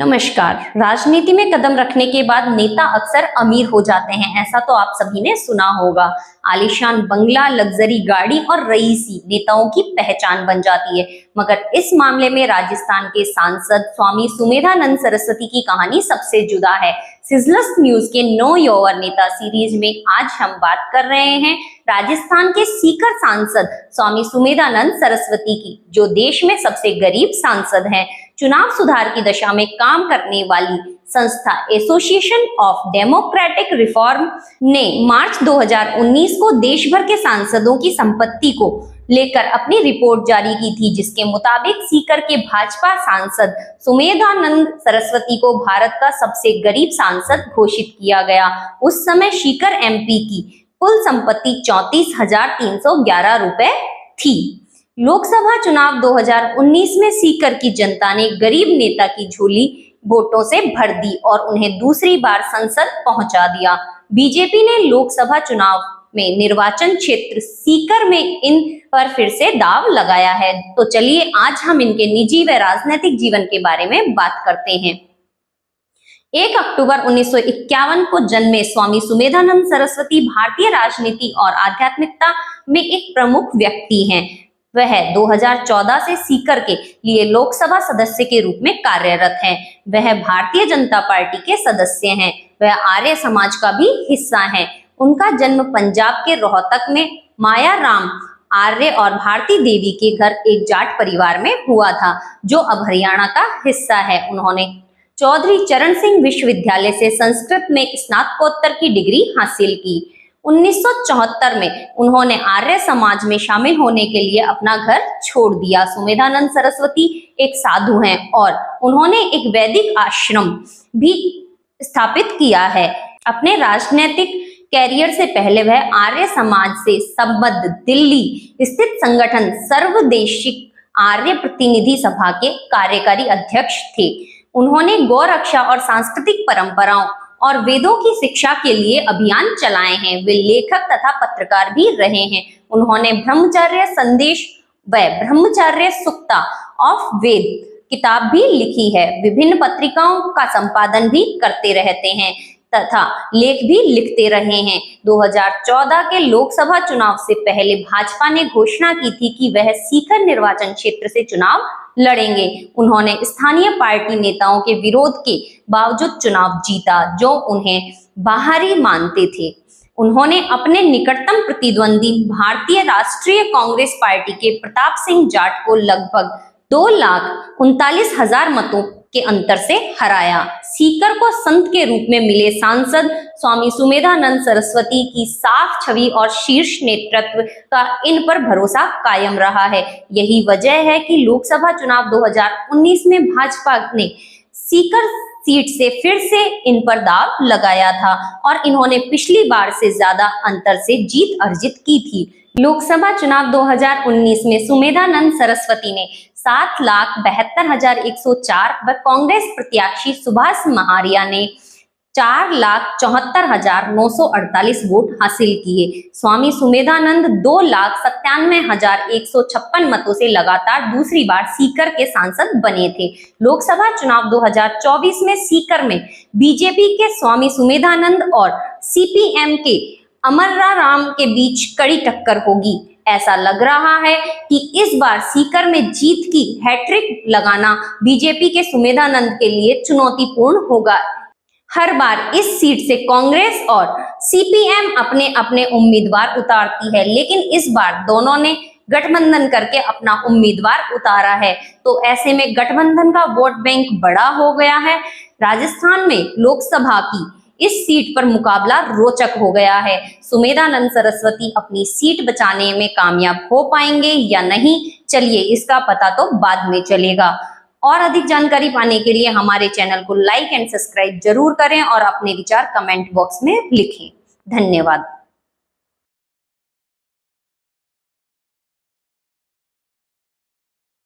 नमस्कार। राजनीति में कदम रखने के बाद नेता अक्सर अमीर हो जाते हैं, ऐसा तो आप सभी ने सुना होगा। आलीशान बंगला, लग्जरी गाड़ी और रईसी नेताओं की पहचान बन जाती है। मगर इस मामले में राजस्थान के सांसद स्वामी सुमेधानंद सरस्वती की कहानी सबसे जुदा है। सिजलर्स न्यूज के नो योर नेता सीरीज में आज हम बात कर रहे हैं राजस्थान के सीकर सांसद स्वामी सुमेधानंद सरस्वती की, जो देश में सबसे गरीब सांसद हैं। चुनाव सुधार की दिशा में काम करने वाली संस्था एसोसिएशन ऑफ डेमोक्रेटिक रिफॉर्म ने मार्च 2019 को देश भर के सांसदों की संपत्ति को लेकर अपनी रिपोर्ट जारी की थी, जिसके मुताबिक सीकर के भाजपा सांसद सुमेधानंद सरस्वती को भारत का सबसे गरीब सांसद घोषित किया गया। उस समय सीकर एमपी की कुल संपत्ति 34,311 रुपए थी। लोकसभा चुनाव 2019 में सीकर की जनता ने गरीब नेता की झोली वोटों से भर दी और उन्हें दूसरी बार संसद पहुंचा दिया। बीजेपी ने लोकसभा चुनाव में निर्वाचन क्षेत्र सीकर में इन पर फिर से दांव लगाया है। तो चलिए आज हम इनके निजी व राजनीतिक जीवन के बारे में बात करते हैं। 1 अक्टूबर 1951 को जन्मे स्वामी सुमेधानंद सरस्वती भारतीय राजनीति और आध्यात्मिकता में एक प्रमुख व्यक्ति हैं। वह 2014 से सीकर के लिए लोकसभा सदस्य के रूप में कार्यरत हैं। वह भारतीय जनता पार्टी के सदस्य हैं। वह आर्य समाज का भी हिस्सा हैं। उनका जन्म पंजाब के रोहतक में माया राम आर्य और भारती देवी के घर एक जाट परिवार में हुआ था, जो अब हरियाणा का हिस्सा है। उन्होंने चौधरी चरण सिंह विश्वविद्यालय से संस्कृत में स्नातकोत्तर की डिग्री हासिल की। 1974 में उन्होंने आर्य समाज में शामिल होने के लिए अपना घर छोड़ दिया। सुमेधानंद सरस्वती एक साधु हैं और उन्होंने एक वैदिक आश्रम भी स्थापित किया है। अपने राजनीतिक कैरियर से पहले वह आर्य समाज से संबद्ध दिल्ली स्थित संगठन सर्वदेशिक आर्य प्रतिनिधि सभा के कार्यकारी अध्यक्ष थे। उन्होंने गौरक्षा और सांस्कृतिक परंपराओं और वेदों की शिक्षा के लिए अभियान चलाए हैं। वे लेखक तथा पत्रकार भी रहे हैं। उन्होंने ब्रह्मचर्य संदेश व ब्रह्मचर्य सुक्ता ऑफ वेद किताब भी लिखी है। विभिन्न पत्रिकाओं का संपादन भी करते रहते हैं तथा लेख भी लिखते रहे हैं। 2014 के लोकसभा चुनाव से पहले भाजपा ने घोषणा की थी कि वह सीकर निर्वाचन क्षेत्र से चुनाव लड़ेंगे। उन्होंने स्थानीय पार्टी नेताओं के विरोध के बावजूद चुनाव जीता, जो उन्हें बाहरी मानते थे। उन्होंने अपने निकटतम प्रतिद्वंदी भारतीय राष्ट्रीय कांग्रेस पार्टी के प्रताप सिंह जाट को लगभग 2,39,000 मतों के अंतर से हराया। सीकर को संत के रूप में मिले सांसद स्वामी सुमेधानंद सरस्वती की साफ छवि और शीर्ष नेतृत्व का इन पर भरोसा कायम रहा है। यही वजह है कि लोकसभा चुनाव 2019 में भाजपा ने सीकर सीट से फिर से इन पर दांव लगाया था और इन्होंने पिछली बार से ज्यादा अंतर से जीत अर्जित की थी। लोकसभा चुनाव 2019 में सुमेधानंद सरस्वती ने 7,72,104 व कांग्रेस प्रत्याशी सुभाष महारिया ने 4,74,948 वोट हासिल किए। स्वामी सुमेधानंद 2,97,156 मतों से लगातार दूसरी बार सीकर के सांसद बने थे। लोकसभा चुनाव 2024 में सीकर में बीजेपी के स्वामी सुमेधानंद और सीपीएम के अमरा राम के बीच कड़ी टक्कर होगी। ऐसा लग रहा है कि इस बार सीकर में जीत की हैट्रिक लगाना बीजेपी के सुमेधानंद के लिए चुनौतीपूर्ण होगा। हर बार इस सीट से कांग्रेस और सीपीएम अपने अपने उम्मीदवार उतारती है, लेकिन इस बार दोनों ने गठबंधन करके अपना उम्मीदवार उतारा है। तो ऐसे में गठबंधन का वोट बैंक बड़ा हो गया है। राजस्थान में लोकसभा की इस सीट पर मुकाबला रोचक हो गया है। सुमेधानंद सरस्वती अपनी सीट बचाने में कामयाब हो पाएंगे या नहीं, चलिए इसका पता तो बाद में चलेगा। और अधिक जानकारी पाने के लिए हमारे चैनल को लाइक एंड सब्सक्राइब जरूर करें और अपने विचार कमेंट बॉक्स में लिखें। धन्यवाद।